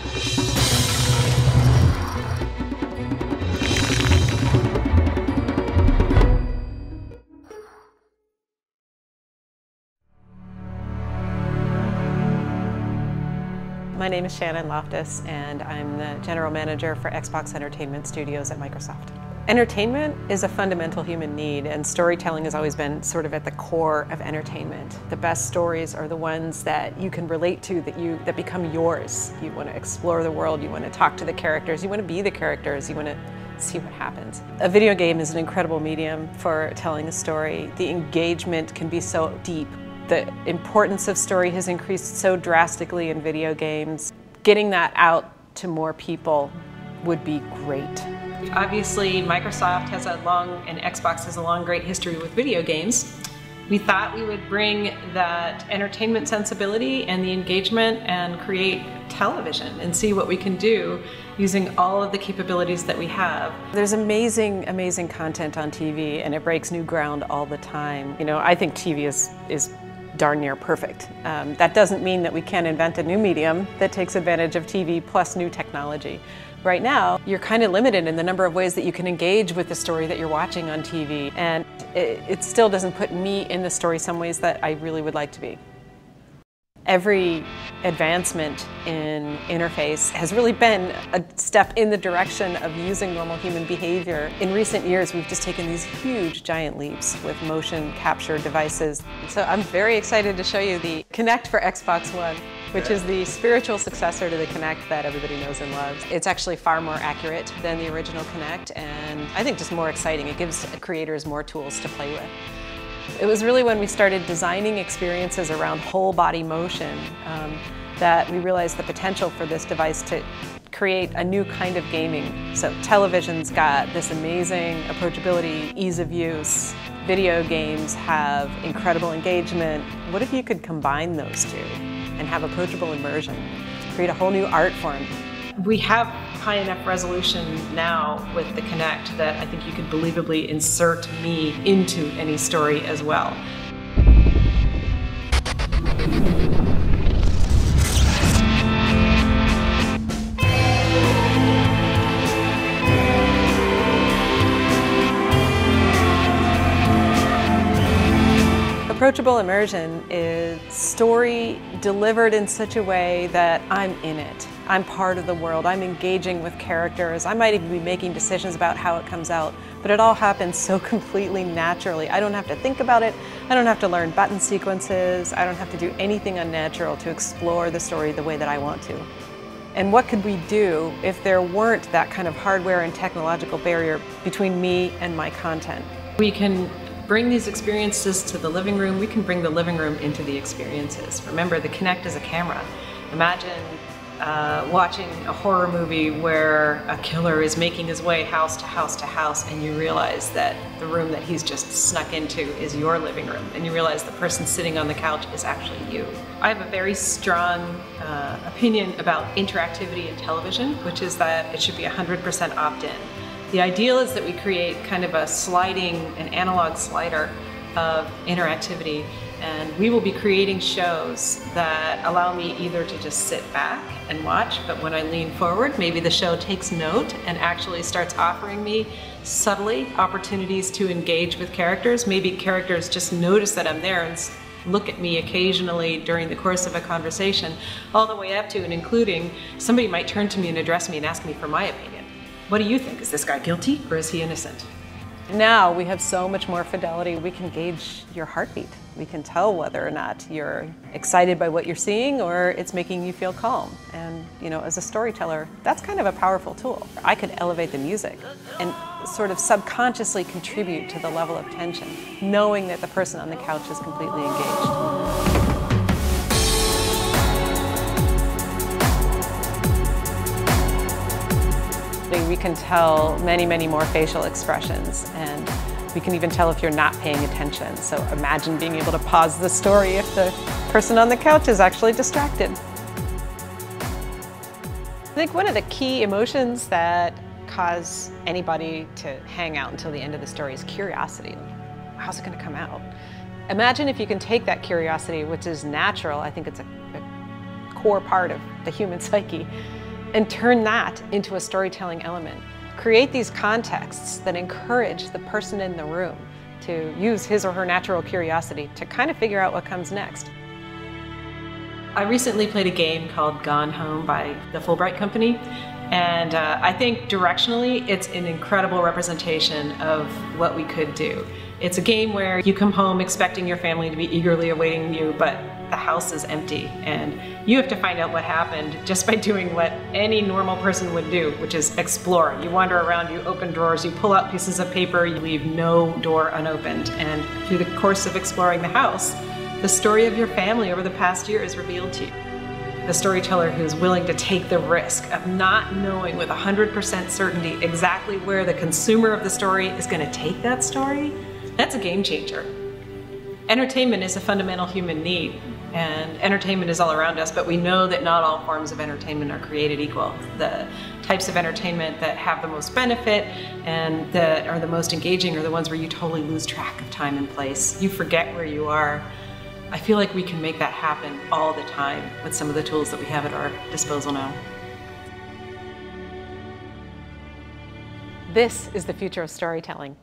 My name is Shannon Loftis, and I'm the General Manager for Xbox Entertainment Studios at Microsoft. Entertainment is a fundamental human need, and storytelling has always been sort of at the core of entertainment. The best stories are the ones that you can relate to, that become yours. You want to explore the world, you want to talk to the characters, you want to be the characters, you want to see what happens. A video game is an incredible medium for telling a story. The engagement can be so deep. The importance of story has increased so drastically in video games. Getting that out to more people would be great. Obviously, Microsoft has and Xbox has a long, great history with video games. We thought we would bring that entertainment sensibility and the engagement and create television and see what we can do using all of the capabilities that we have. There's amazing, amazing content on TV, and it breaks new ground all the time. You know, I think TV is darn near perfect. That doesn't mean that we can't invent a new medium that takes advantage of TV plus new technology. Right now, you're kind of limited in the number of ways that you can engage with the story that you're watching on TV, and it still doesn't put me in the story some ways that I really would like to be. Every advancement in interface has really been a step in the direction of using normal human behavior. In recent years, we've just taken these huge, giant leaps with motion capture devices. So I'm very excited to show you the Kinect for Xbox One, which is the spiritual successor to the Kinect that everybody knows and loves. It's actually far more accurate than the original Kinect, and I think just more exciting. It gives creators more tools to play with. It was really when we started designing experiences around whole body motion that we realized the potential for this device to create a new kind of gaming. So television's got this amazing approachability, ease of use. Video games have incredible engagement. What if you could combine those two and have approachable immersion, create a whole new art form? We have high enough resolution now with the Kinect that I think you could believably insert me into any story as well. Approachable immersion is story delivered in such a way that I'm in it. I'm part of the world, I'm engaging with characters, I might even be making decisions about how it comes out, but it all happens so completely naturally. I don't have to think about it, I don't have to learn button sequences, I don't have to do anything unnatural to explore the story the way that I want to. And what could we do if there weren't that kind of hardware and technological barrier between me and my content? We can bring these experiences to the living room, we can bring the living room into the experiences. Remember, the Kinect is a camera. Imagine watching a horror movie where a killer is making his way house to house to house, and you realize that the room that he's just snuck into is your living room, and you realize the person sitting on the couch is actually you. I have a very strong opinion about interactivity in television, which is that it should be 100% opt-in. The ideal is that we create kind of an analog slider of interactivity, and we will be creating shows that allow me either to just sit back and watch, but when I lean forward, maybe the show takes note and actually starts offering me subtly opportunities to engage with characters. Maybe characters just notice that I'm there and look at me occasionally during the course of a conversation, all the way up to and including somebody might turn to me and address me and ask me for my opinion. What do you think? Is this guy guilty or is he innocent? Now we have so much more fidelity. We can gauge your heartbeat. We can tell whether or not you're excited by what you're seeing or it's making you feel calm. And you know, as a storyteller, that's kind of a powerful tool. I could elevate the music and sort of subconsciously contribute to the level of tension, knowing that the person on the couch is completely engaged. We can tell many, many more facial expressions, and we can even tell if you're not paying attention. So imagine being able to pause the story if the person on the couch is actually distracted. I think one of the key emotions that cause anybody to hang out until the end of the story is curiosity. How's it going to come out? Imagine if you can take that curiosity, which is natural, I think it's a core part of the human psyche, and turn that into a storytelling element. Create these contexts that encourage the person in the room to use his or her natural curiosity to kind of figure out what comes next. I recently played a game called Gone Home by the Fulbright Company, and I think directionally it's an incredible representation of what we could do. It's a game where you come home expecting your family to be eagerly awaiting you, but the house is empty, and you have to find out what happened just by doing what any normal person would do, which is explore. You wander around, you open drawers, you pull out pieces of paper, you leave no door unopened, and through the course of exploring the house, the story of your family over the past year is revealed to you. The storyteller who's willing to take the risk of not knowing with 100% certainty exactly where the consumer of the story is going to take that story, that's a game changer. Entertainment is a fundamental human need, and entertainment is all around us, but we know that not all forms of entertainment are created equal. The types of entertainment that have the most benefit and that are the most engaging are the ones where you totally lose track of time and place. You forget where you are. I feel like we can make that happen all the time with some of the tools that we have at our disposal now. This is the future of storytelling.